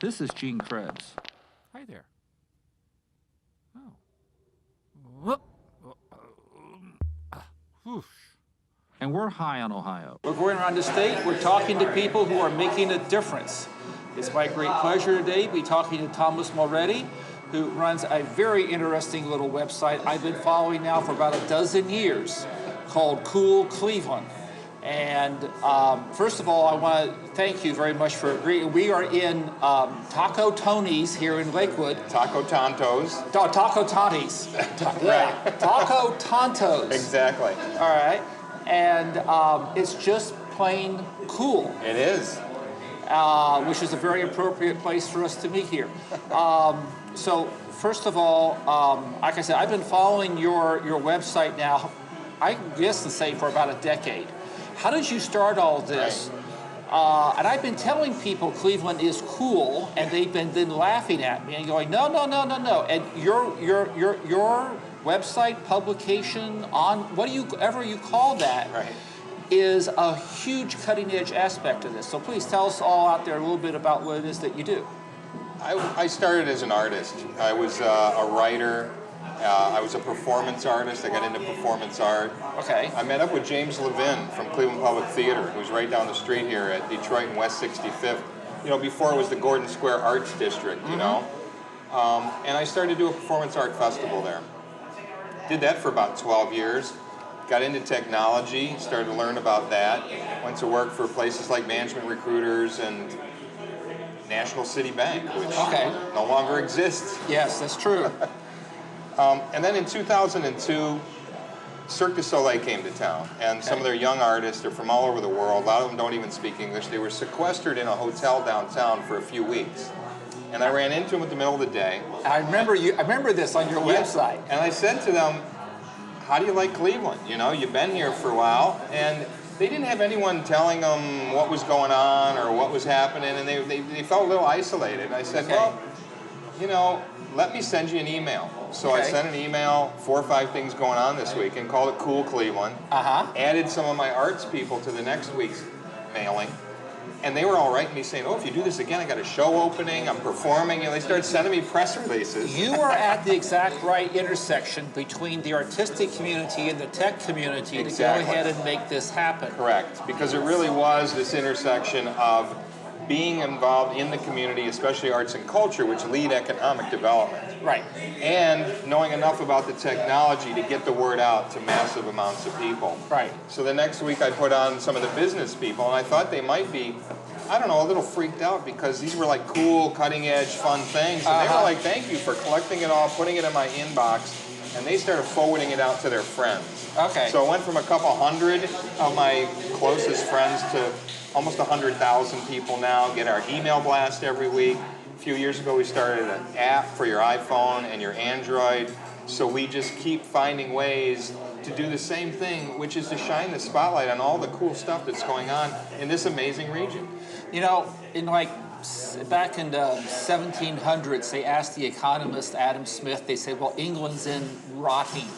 This is Gene Krebs. Hi there. Oh. Whoop. Whoosh. And we're high on Ohio. We're going around the state. We're talking to people who are making a difference. It's my great pleasure today to be talking to Thomas Mulready, who runs a very interesting little website I've been following now for about a dozen years called Cool Cleveland. And first of all, I want to thank you very much for agreeing. We are in Taco Tony's here in Lakewood. Taco Tontos. Taco Tonties. Yeah, Taco Tontos. Exactly. All right. And it's just plain cool. It is. Which is a very appropriate place for us to meet here. So first of all, like I said, I've been following your website now, I guess to say for about a decade. How did you start all this? Right. And I've been telling people Cleveland is cool, and they've been then laughing at me and going, no. And your website, publication, on whatever you call that, right, is a huge cutting edge aspect of this. So please tell us all out there a little bit about what it is that you do. I started as an artist. I was a writer. I was a performance artist. I got into performance art. Okay. I met up with James Levin from Cleveland Public Theater, who's right down the street here at Detroit and West 65th. You know, before it was the Gordon Square Arts District, you know. And I started to do a performance art festival there. Did that for about 12 years. Got into technology, started to learn about that. Went to work for places like Management Recruiters and National City Bank, which no longer exists. Yes, that's true. And then in 2002, Cirque du Soleil came to town, and some of their young artists are from all over the world. A lot of them don't even speak English. They were sequestered in a hotel downtown for a few weeks. And I ran into them at the middle of the day. I remember this on your website. And I said to them, how do you like Cleveland? You know, you've been here for a while. And they didn't have anyone telling them what was going on or what was happening, and they felt a little isolated. And I said, well, you know, let me send you an email. So I sent an email, 4 or 5 things going on this week, and called it Cool Cleveland. Added some of my arts people to the next week's mailing. And they were all writing me saying, oh, if you do this again, I got a show opening, I'm performing. And they started sending me press releases. You are at the exact right intersection between the artistic community and the tech community to go ahead and make this happen. Correct, because it really was this intersection of being involved in the community, especially arts and culture, which lead economic development. Right. And knowing enough about the technology to get the word out to massive amounts of people. Right. So the next week I put on some of the business people, and I thought they might be, I don't know, a little freaked out because these were like cool, cutting-edge, fun things. And they were like, thank you for collecting it all, putting it in my inbox, and they started forwarding it out to their friends. Okay. So it went from a couple hundred of my closest friends to almost 100,000 people now get our email blast every week. A few years ago, we started an app for your iPhone and your Android. So we just keep finding ways to do the same thing, which is to shine the spotlight on all the cool stuff that's going on in this amazing region. You know, in back in the 1700s, they asked the economist Adam Smith, they said, well, England's in rotting.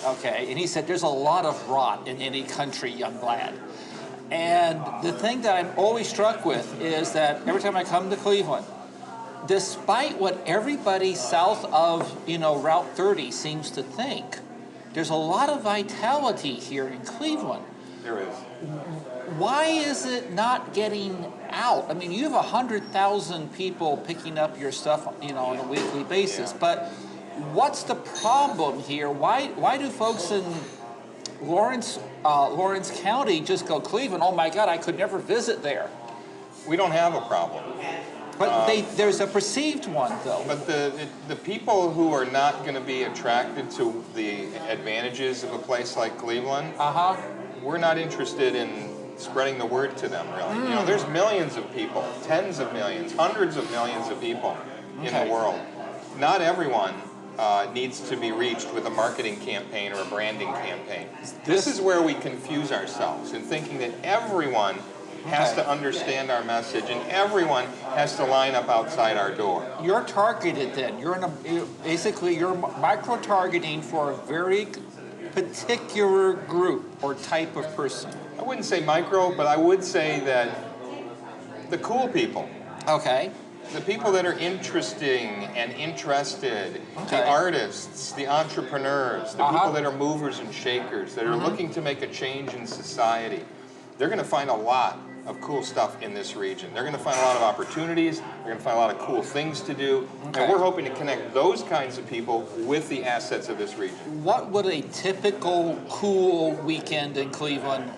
Okay, and he said, there's a lot of rot in any country, young lad. And the thing that I'm always struck with is that every time I come to Cleveland, despite what everybody south of, Route 30 seems to think, there's a lot of vitality here in Cleveland. There is. Why is it not getting out? I mean, you have 100,000 people picking up your stuff, on a weekly basis, but what's the problem here? Why do folks in Lawrence County just go, Cleveland, oh my God, I could never visit there? We don't have a problem. But there's a perceived one, though. But the people who are not going to be attracted to the advantages of a place like Cleveland, we're not interested in spreading the word to them, really. You know, there's millions of people, tens of millions, hundreds of millions of people in the world. Not everyone needs to be reached with a marketing campaign or a branding campaign. This is where we confuse ourselves in thinking that everyone has to understand our message and everyone has to line up outside our door. You're targeted then. Basically you're micro-targeting for a very particular group or type of person. I wouldn't say micro, but I would say that the cool people. Okay. The people that are interesting and interested, Okay. the artists, the entrepreneurs, the people that are movers and shakers, that are looking to make a change in society, they're going to find a lot of cool stuff in this region. They're going to find a lot of opportunities. They're going to find a lot of cool things to do. Okay. And we're hoping to connect those kinds of people with the assets of this region. What would a typical cool weekend in Cleveland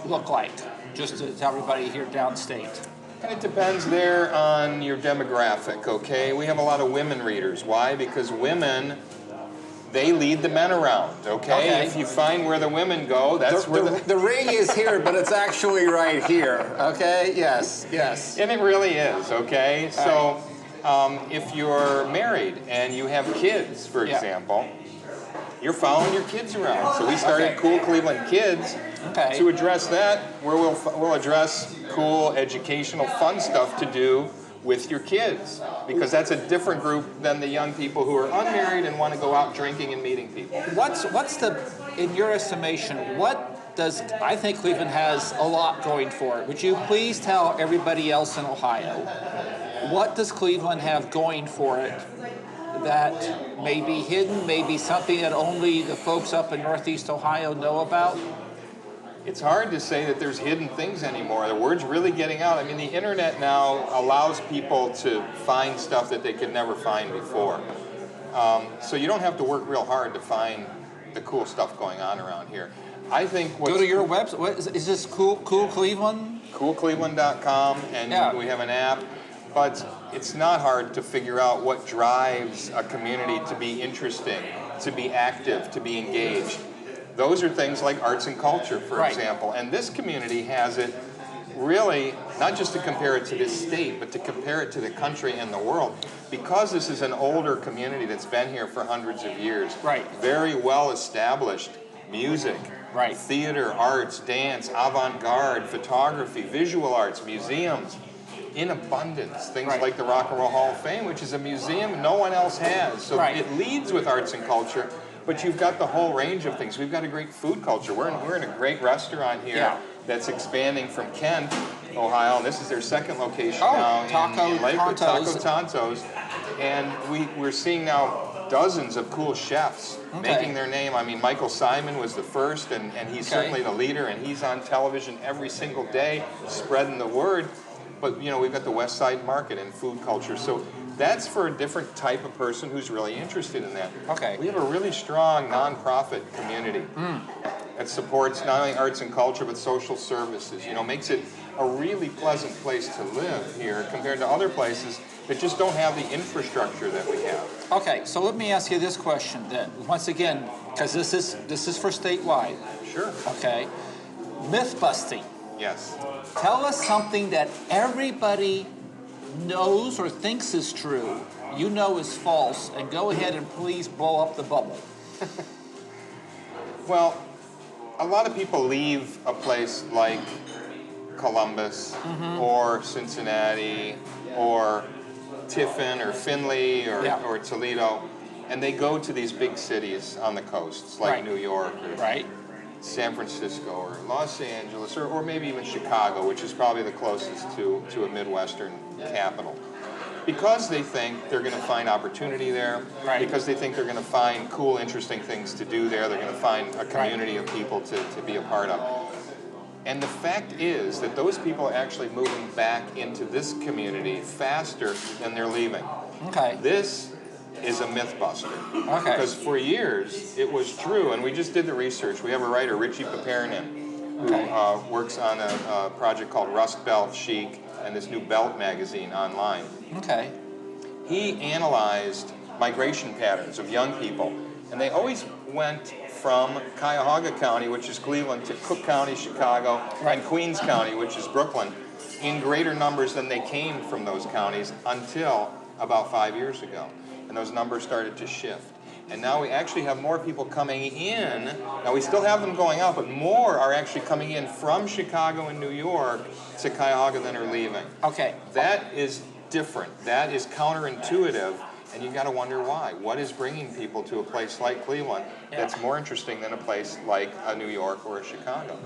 look like? Just to everybody here downstate. And it depends there on your demographic, okay? We have a lot of women readers. Why? Because women, they lead the men around, okay? If you find where the women go, that's where the ring is here, but it's actually right here, okay? Yes, yes. And it really is, okay? So if you're married and you have kids, for example, you're following your kids around. So we started Cool Cleveland Kids to address that, where we'll address cool, educational, fun stuff to do with your kids, because that's a different group than the young people who are unmarried and want to go out drinking and meeting people. What's the, in your estimation, I think Cleveland has a lot going for it. Would you please tell everybody else in Ohio, what does Cleveland have going for it that may be hidden, maybe something that only the folks up in Northeast Ohio know about? It's hard to say that there's hidden things anymore. The word's really getting out. I mean, the internet now allows people to find stuff that they could never find before. So you don't have to work real hard to find the cool stuff going on around here. I think go to your website. What is this Cool Cleveland? CoolCleveland.com, and we have an app. But it's not hard to figure out what drives a community to be interesting, to be active, to be engaged. Those are things like arts and culture, for example. And this community has it really, not just to compare it to this state, but to compare it to the country and the world. Because this is an older community that's been here for hundreds of years. Very well established music, theater, arts, dance, avant-garde, photography, visual arts, museums, in abundance. Things like the Rock and Roll Hall of Fame, which is a museum no one else has. So it leads with arts and culture. But you've got the whole range of things. We've got a great food culture. We're in a great restaurant here that's expanding from Kent, Ohio, and this is their second location now in Lakewood, Taco Tonto's. And we're seeing now dozens of cool chefs making their name. I mean, Michael Simon was the first, and he's certainly the leader, and he's on television every single day spreading the word. But, you know, we've got the West Side Market and food culture. So that's for a different type of person who's really interested in that. We have a really strong nonprofit community that supports not only arts and culture, but social services. You know, makes it a really pleasant place to live here compared to other places that just don't have the infrastructure that we have. Okay, so let me ask you this question then. Once again, because this is for statewide. Sure. Okay. Myth-busting. Yes. Tell us something that everybody knows or thinks is true, you know is false, and go ahead and please blow up the bubble. Well, a lot of people leave a place like Columbus or Cincinnati or Tiffin or Findlay or Toledo, and they go to these big cities on the coasts like New York or San Francisco or Los Angeles or maybe even Chicago, which is probably the closest to a Midwestern capital. Because they think they're going to find opportunity there, because they think they're going to find cool, interesting things to do there, they're going to find a community of people to be a part of. And the fact is that those people are actually moving back into this community faster than they're leaving. This is a myth buster. Because for years, it was true, and we just did the research. We have a writer, Richie Papernin, who works on a project called Rust Belt Chic and this new belt magazine online. He analyzed migration patterns of young people, and they always went from Cuyahoga County, which is Cleveland, to Cook County, Chicago, and Queens County, which is Brooklyn, in greater numbers than they came from those counties until about 5 years ago. And those numbers started to shift. And now we actually have more people coming in. Now we still have them going out, but more are actually coming in from Chicago and New York to Cuyahoga than are leaving. That is different. That is counterintuitive. And you got to wonder why. What is bringing people to a place like Cleveland that's more interesting than a place like a New York or a Chicago?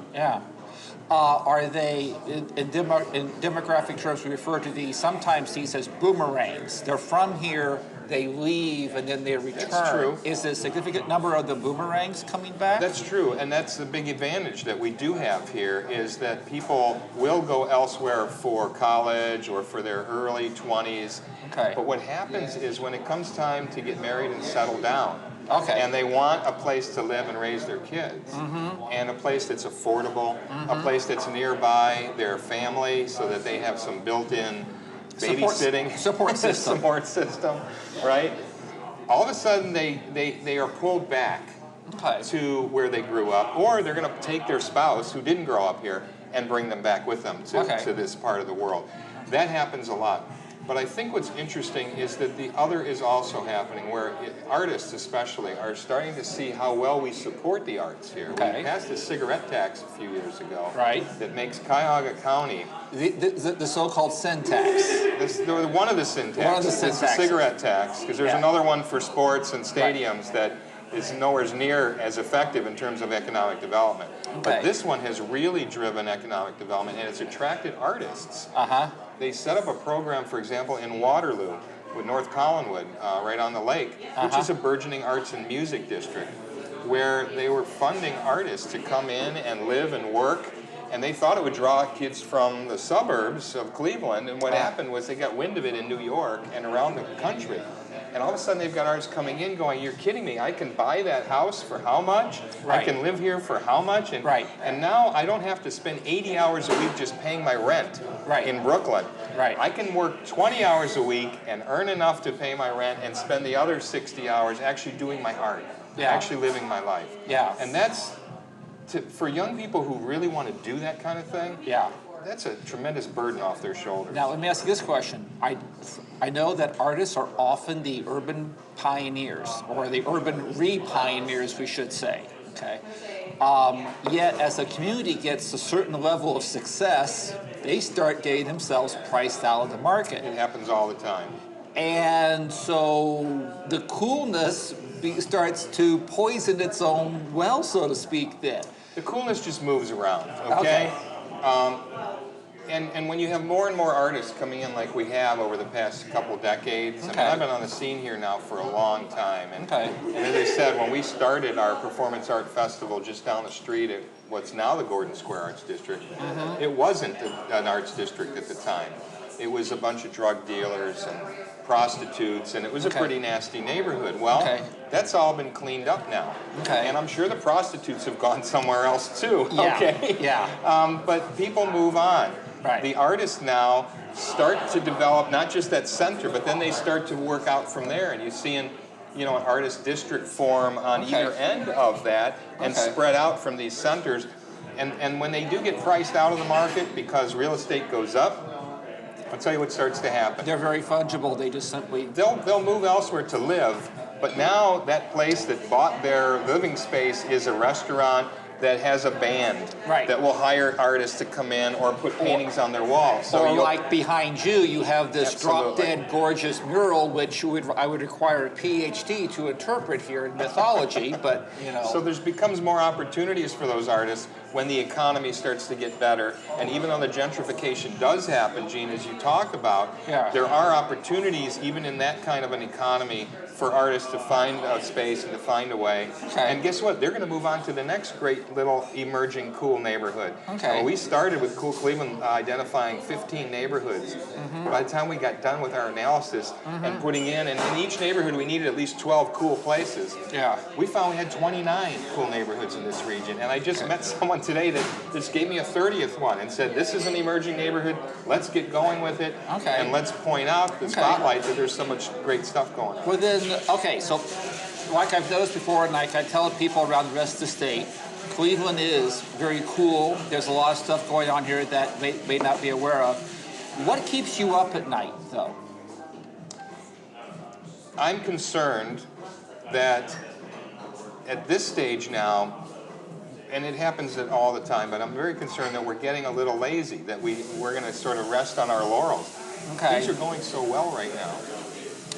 are they, in demographic terms, we refer to these, sometimes these as boomerangs. They're from here, they leave, and then they return. That's true. Is there a significant number of the boomerangs coming back? That's true, and that's the big advantage that we do have here, is that people will go elsewhere for college or for their early 20s. Okay. But what happens is when it comes time to get married and settle down, Okay. and they want a place to live and raise their kids, and a place that's affordable, a place that's nearby their family so that they have some built-in babysitting Support system. support system, right? All of a sudden they are pulled back Okay. to where they grew up, or they're going to take their spouse who didn't grow up here and bring them back with them to this part of the world. That happens a lot. But I think what's interesting is that the other is also happening, where artists especially are starting to see how well we support the arts here. Okay. We passed a cigarette tax a few years ago, Right. that makes Cuyahoga County The so-called sin tax. one of the sin taxes. One of the sin It's the taxes. cigarette tax, because there's Yeah. another one for sports and stadiums that is nowhere near as effective in terms of economic development. Okay. But this one has really driven economic development, and it's attracted artists. Uh-huh. They set up a program, for example, in Waterloo with North Collinwood, right on the lake, which is a burgeoning arts and music district, where they were funding artists to come in and live and work. And they thought it would draw kids from the suburbs of Cleveland, and what happened was they got wind of it in New York and around the country. And all of a sudden they've got artists coming in going, you're kidding me, I can buy that house for how much? Right. I can live here for how much? And, Right. and now I don't have to spend 80 hours a week just paying my rent Right. in Brooklyn. Right. I can work 20 hours a week and earn enough to pay my rent and spend the other 60 hours actually doing my art, Yeah. actually living my life. Yeah. And that's, for young people who really want to do that kind of thing, Yeah. that's a tremendous burden off their shoulders. Now, let me ask you this question. I know that artists are often the urban pioneers, or the urban re-pioneers, we should say, okay? Yet, as a community gets a certain level of success, they start getting themselves priced out of the market. It happens all the time. And so the coolness starts to poison its own well, so to speak, then. The coolness just moves around, okay? And when you have more and more artists coming in like we have over the past couple decades, I mean, I've been on the scene here now for a long time. And, and as I said, when we started our performance art festival just down the street at what's now the Gordon Square Arts District, it wasn't an arts district at the time. It was a bunch of drug dealers and prostitutes, and it was a pretty nasty neighborhood. Well, that's all been cleaned up now. And I'm sure the prostitutes have gone somewhere else too. But people move on. The artists now start to develop not just that center, but then they start to work out from there, and you see an artist district form on either end of that and spread out from these centers. And when they do get priced out of the market because real estate goes up, I'll tell you what starts to happen. They're very fungible. They just simply... They'll move elsewhere to live, but now that place that bought their living space is a restaurant that has a band that will hire artists to come in or put paintings on their walls. So like behind you, you have this drop-dead gorgeous mural, which I would require a PhD to interpret here in mythology, but, So there becomes more opportunities for those artists when the economy starts to get better. And even though the gentrification does happen, Gene, as you talk about, there are opportunities even in that kind of an economy for artists to find a space and to find a way. And guess what? They're going to move on to the next great little emerging cool neighborhood. We started with Cool Cleveland identifying 15 neighborhoods. By the time we got done with our analysis and putting in each neighborhood we needed at least 12 cool places. We found we had 29 cool neighborhoods in this region. And I just met someone today that just gave me a 30th one and said, this is an emerging neighborhood, let's get going with it, and let's point out the spotlight that there's so much great stuff going on. Well then, so like I've noticed before, and like I tell people around the rest of the state, Cleveland is very cool. There's a lot of stuff going on here that may not be aware of. What keeps you up at night, though? I'm concerned that at this stage now, and it happens all the time, but I'm very concerned that we're getting a little lazy, that we're going to sort of rest on our laurels. Things are going so well right now.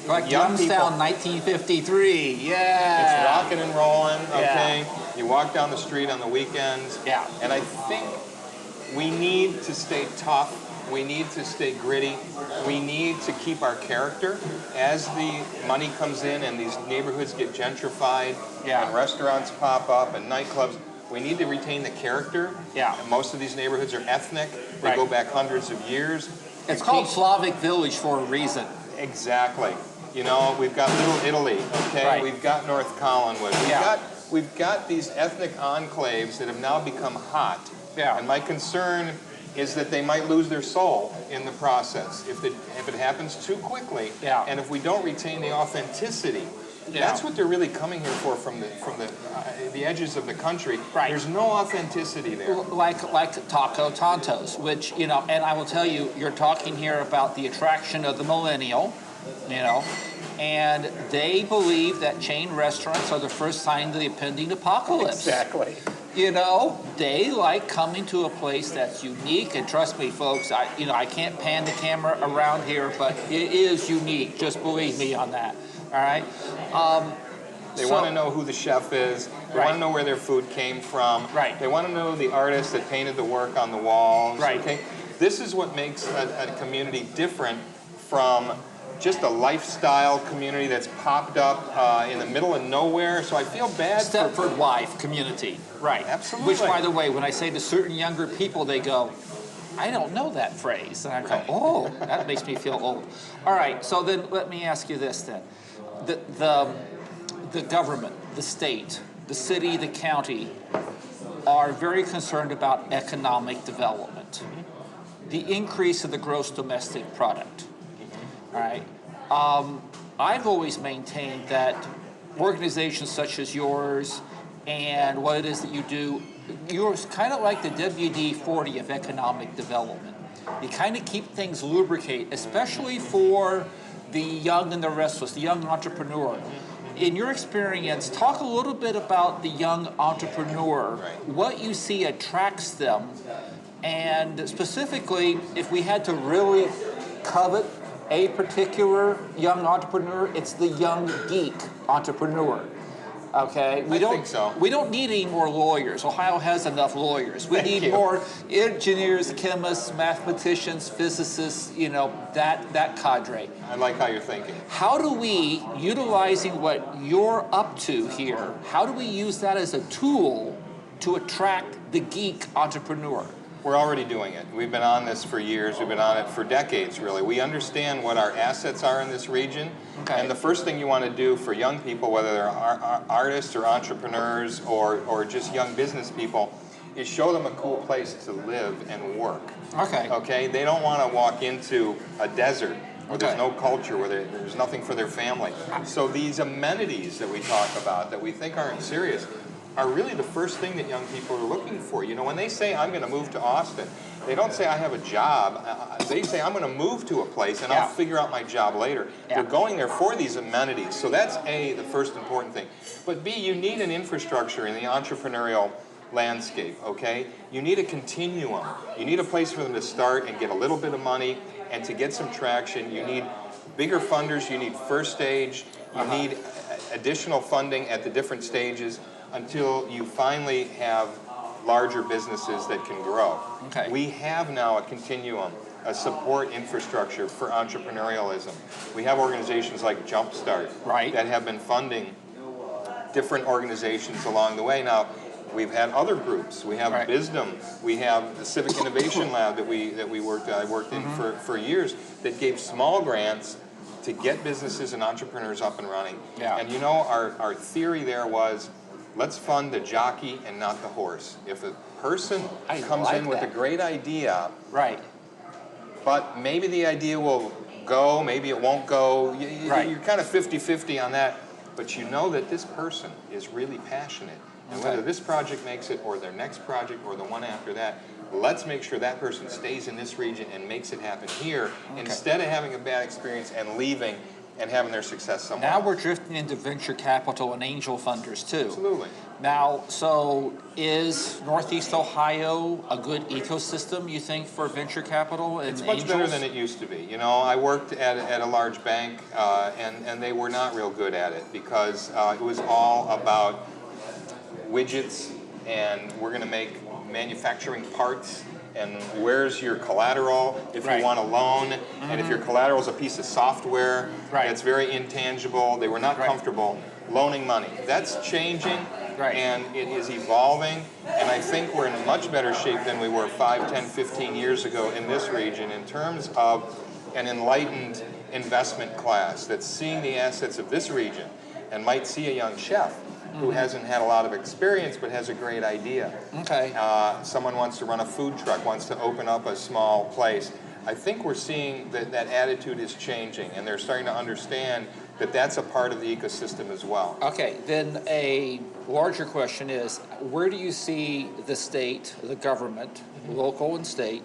Like Youngstown, 1953, It's rocking and rolling, okay? You walk down the street on the weekends, and I think We need to stay tough. We need to stay gritty. We need to keep our character. As the money comes in and these neighborhoods get gentrified and restaurants pop up and nightclubs, we need to retain the character. Yeah. And most of these neighborhoods are ethnic. They go back hundreds of years. It's called Slavic Village for a reason. Exactly. You know, we've got Little Italy, okay? Right. We've got North Collinwood. We've got these ethnic enclaves that have now become hot. Yeah. And my concern is that they might lose their soul in the process if it happens too quickly. Yeah. And if we don't retain the authenticity. That's what they're really coming here for from the edges of the country. Right. There's no authenticity there. Like Taco Tontos, which, you know, and I will tell you, you're talking here about the attraction of the millennial, you know, and they believe that chain restaurants are the first sign of the impending apocalypse. Exactly. You know, they like coming to a place that's unique, and trust me, folks, I can't pan the camera around here, but it is unique. Just believe me on that. All right. They want to know who the chef is. They want to know where their food came from. Right. They want to know the artist that painted the work on the walls. Right. Okay. This is what makes a community different from just a lifestyle community that's popped up in the middle of nowhere. So I feel bad. Stepford wife community. Right. Absolutely. Which, by the way, when I say to certain younger people, they go, I don't know that phrase. And I go, oh, that makes me feel old. All right, so then let me ask you this then. The government, the state, the city, the county are very concerned about economic development. The increase of the gross domestic product. All right. I've always maintained that organizations such as yours and what it is that you do, you're kind of like the WD-40 of economic development. You kind of keep things lubricate, especially for the young and the restless, the young entrepreneur. In your experience, talk a little bit about the young entrepreneur, what you see attracts them, and specifically, if we had to really covet a particular young entrepreneur, it's the young geek entrepreneur. Okay, I think so. We don't need any more lawyers. Ohio has enough lawyers. We need more engineers, chemists, mathematicians, physicists. You know, that cadre. I like how you're thinking. How do we, utilizing what you're up to here, how do we use that as a tool to attract the geek entrepreneur? We're already doing it. We've been on this for years. We've been on it for decades, really. We understand what our assets are in this region. Okay. And the first thing you want to do for young people, whether they're artists or entrepreneurs or just young business people, is show them a cool place to live and work. Okay. Okay? They don't want to walk into a desert where there's no culture, where there's nothing for their family. So these amenities that we talk about that we think aren't serious are really the first thing that young people are looking for. You know, when they say, I'm going to move to Austin, they don't say, I have a job. They say, I'm going to move to a place and I'll figure out my job later. They're going there for these amenities. So that's A, the first important thing. But B, you need an infrastructure in the entrepreneurial landscape, okay? You need a continuum. You need a place for them to start and get a little bit of money, and to get some traction, you need bigger funders, you need first stage, you need additional funding at the different stages, until you finally have larger businesses that can grow. Okay. We have now a continuum, a support infrastructure for entrepreneurialism. We have organizations like Jumpstart that have been funding different organizations along the way. Now, we've had other groups. We have Wisdom. We have the Civic Innovation Lab that I worked in for years, that gave small grants to get businesses and entrepreneurs up and running. And you know, our theory there was, let's fund the jockey and not the horse. If a person comes in with a great idea, but maybe the idea will go, maybe it won't go, you're kind of 50-50 on that, but you know that this person is really passionate. And whether this project makes it, or their next project, or the one after that, let's make sure that person stays in this region and makes it happen here, instead of having a bad experience and leaving and having their success somewhere. Now we're drifting into venture capital and angel funders too. Absolutely. Now, so is Northeast Ohio a good ecosystem, you think, for venture capital and It's much better than it used to be. You know, I worked at a large bank, and they were not real good at it, because it was all about widgets, and we're going to make manufacturing parts, and where's your collateral if Right. you want a loan, and if your collateral is a piece of software Right. that's very intangible, they were not Right. comfortable loaning money. That's changing, Right. and it is evolving, and I think we're in a much better shape than we were 5, 10, 15 years ago in this region in terms of an enlightened investment class that's seeing the assets of this region and might see a young chef who hasn't had a lot of experience but has a great idea. Okay. Someone wants to run a food truck, wants to open up a small place. I think we're seeing that that attitude is changing, and they're starting to understand that that's a part of the ecosystem as well. Okay, then a larger question is, where do you see the state, the government, local and state,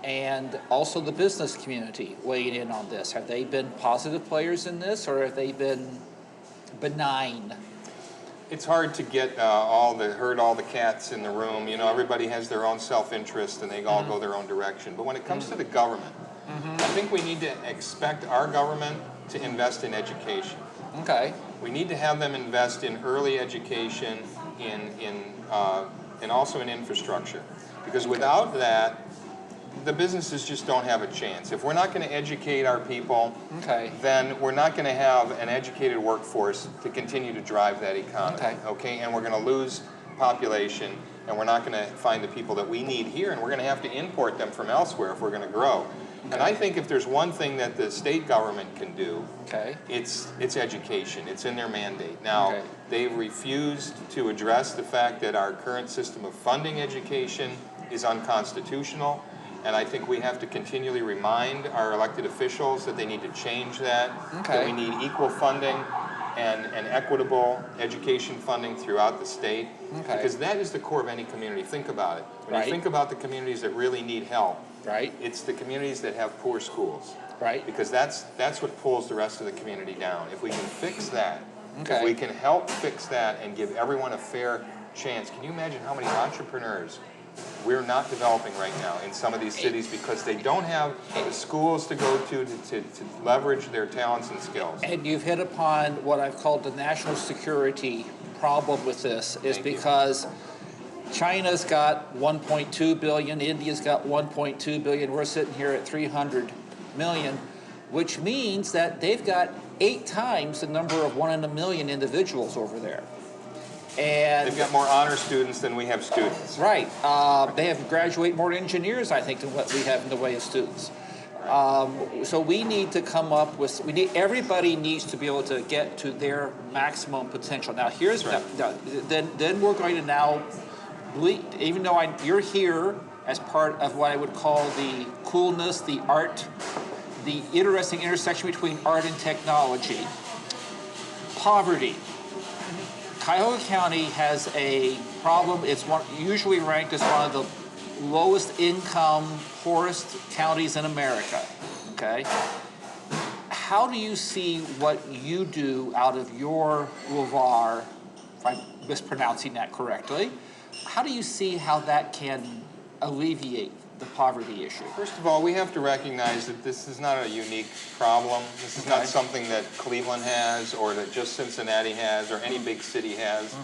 and also the business community weighing in on this? Have they been positive players in this, or have they been benign? It's hard to get herd all the cats in the room. You know, everybody has their own self-interest and they all go their own direction. But when it comes to the government, I think we need to expect our government to invest in education. Okay. We need to have them invest in early education, and also in infrastructure. Because without that, the businesses just don't have a chance. If we're not going to educate our people, Okay. then we're not going to have an educated workforce to continue to drive that economy. Okay. Okay, and we're going to lose population, and we're not going to find the people that we need here, and we're going to have to import them from elsewhere if we're going to grow. And I think if there's one thing that the state government can do, Okay. it's education. It's in their mandate. Now, Okay. they've refused to address the fact that our current system of funding education is unconstitutional. And I think we have to continually remind our elected officials that they need to change that, Okay. that we need equal funding and equitable education funding throughout the state, Okay. because that is the core of any community. Think about it. When Right. you think about the communities that really need help, Right. it's the communities that have poor schools, Right. because that's what pulls the rest of the community down. If we can fix that, Okay. if we can help fix that and give everyone a fair chance, can you imagine how many entrepreneurs we're not developing right now in some of these cities because they don't have the schools to go to leverage their talents and skills. And you've hit upon what I've called the national security problem with this, is Thank you. because China's got 1.2 billion, India's got 1.2 billion, we're sitting here at 300 million, which means that they've got 8 times the number of 1 in a million individuals over there. And They've got more honor students than we have students. right, they have graduate more engineers, I think, than what we have in the way of students. So we need to come up with, everybody needs to be able to get to their maximum potential. Now here's, Right. then we're going to now, even though you're here as part of what I would call the coolness, the art, the interesting intersection between art and technology, poverty. Cuyahoga County has a problem. It's usually ranked as one of the lowest income, poorest counties in America. Okay? How do you see what you do out of your Lovar, if I'm mispronouncing that correctly, how do you see how that can alleviate the poverty issue? First of all, we have to recognize that this is not a unique problem. This is Okay. not something that Cleveland has or that just Cincinnati has or any big city has.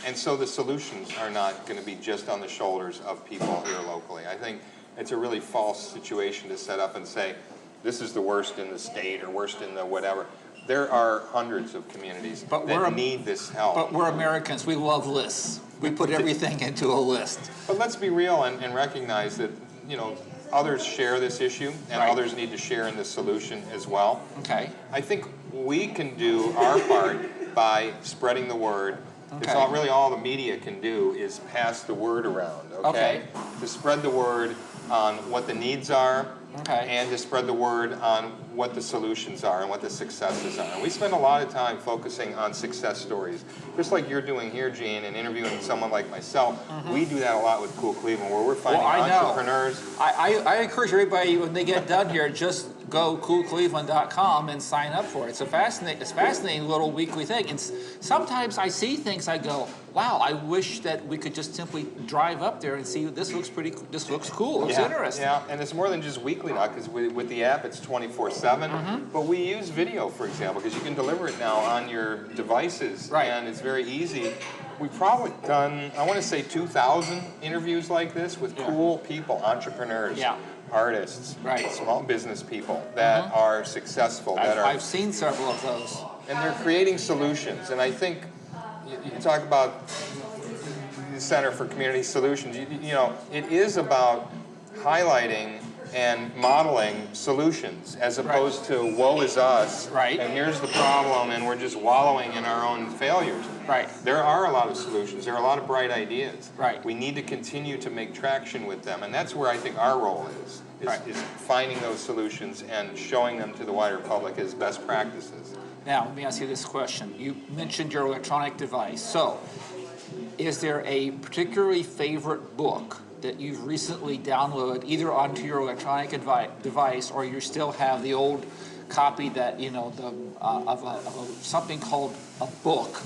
And so the solutions are not going to be just on the shoulders of people here locally. I think it's a really false situation to set up and say, this is the worst in the state or worst in the whatever. There are hundreds of communities that need this help. But we're Americans. We love lists. We put everything into a list. But let's be real and recognize that, you know, others share this issue and Right. others need to share in this solution as well. Okay. I think we can do our part by spreading the word. It's Okay. really all the media can do is pass the word around, okay? To spread the word on what the needs are, Okay. and to spread the word on what the solutions are and what the successes are. And we spend a lot of time focusing on success stories. Just like you're doing here, Gene, and interviewing someone like myself, we do that a lot with Cool Cleveland, where we're finding I know. entrepreneurs. I encourage everybody, when they get done here, just go coolcleveland.com and sign up for it. It's a fascinating little weekly thing. And sometimes I see things, I go, wow, I wish that we could just simply drive up there and see, this looks cool, looks interesting. Yeah, and it's more than just weekly now, because with the app, it's 24/7. But we use video, for example, because you can deliver it now on your devices, Right. and it's very easy we've probably done, I want to say 2,000 interviews like this with cool people, entrepreneurs, artists, small business people that are successful. I've seen several of those. And they're creating solutions. And I think you talk about the Center for Community Solutions, you know, it is about highlighting and modeling solutions as opposed to woe is us, and here's the problem, and we're just wallowing in our own failures. There are a lot of solutions. There are a lot of bright ideas. We need to continue to make traction with them, and that's where I think our role is finding those solutions and showing them to the wider public as best practices. Now, let me ask you this question. You mentioned your electronic device. So, is there a particularly favorite book that you've recently downloaded either onto your electronic device, or you still have the old copy that, you know, of something called a book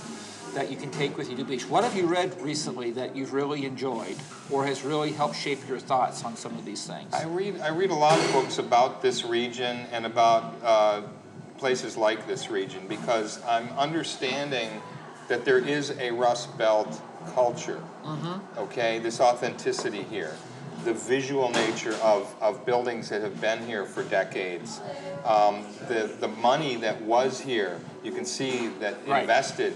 that you can take with you to the beach? What have you read recently that you've really enjoyed or has really helped shape your thoughts on some of these things? I read a lot of books about this region and about places like this region, because I'm understanding that there is a Rust Belt culture, okay? This authenticity here, the visual nature of buildings that have been here for decades, the money that was here, you can see that invested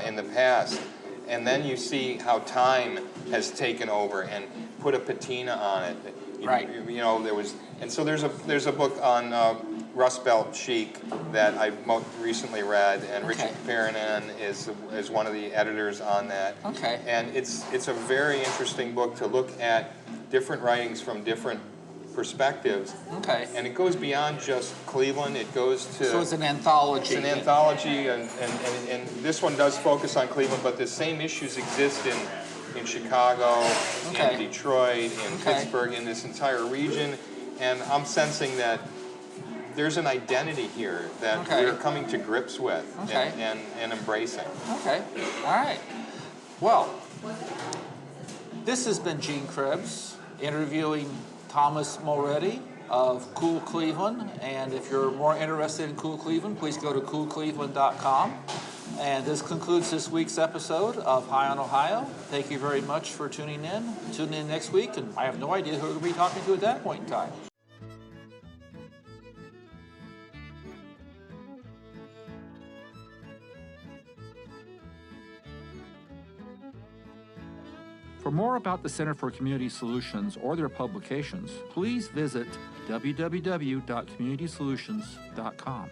in the past, and then you see how time has taken over and put a patina on it. You know, there was, and so there's a book on Rust Belt chic that I most recently read, and Richard Perrinan is one of the editors on that. And it's a very interesting book to look at different writings from different perspectives. And it goes beyond just Cleveland. It goes to... So it's an anthology. It's an anthology, and this one does focus on Cleveland, but the same issues exist in Chicago, in Detroit, in Pittsburgh, in this entire region. And I'm sensing that there's an identity here that we're coming to grips with and embracing. All right. Well, this has been Gene Krebs interviewing Thomas Mulready of Cool Cleveland. And if you're more interested in Cool Cleveland, please go to coolcleveland.com. And this concludes this week's episode of High on Ohio. Thank you very much for tuning in. Tune in next week, and I have no idea who we're going to be talking to at that point in time. For more about the Center for Community Solutions or their publications, please visit www.communitysolutions.com.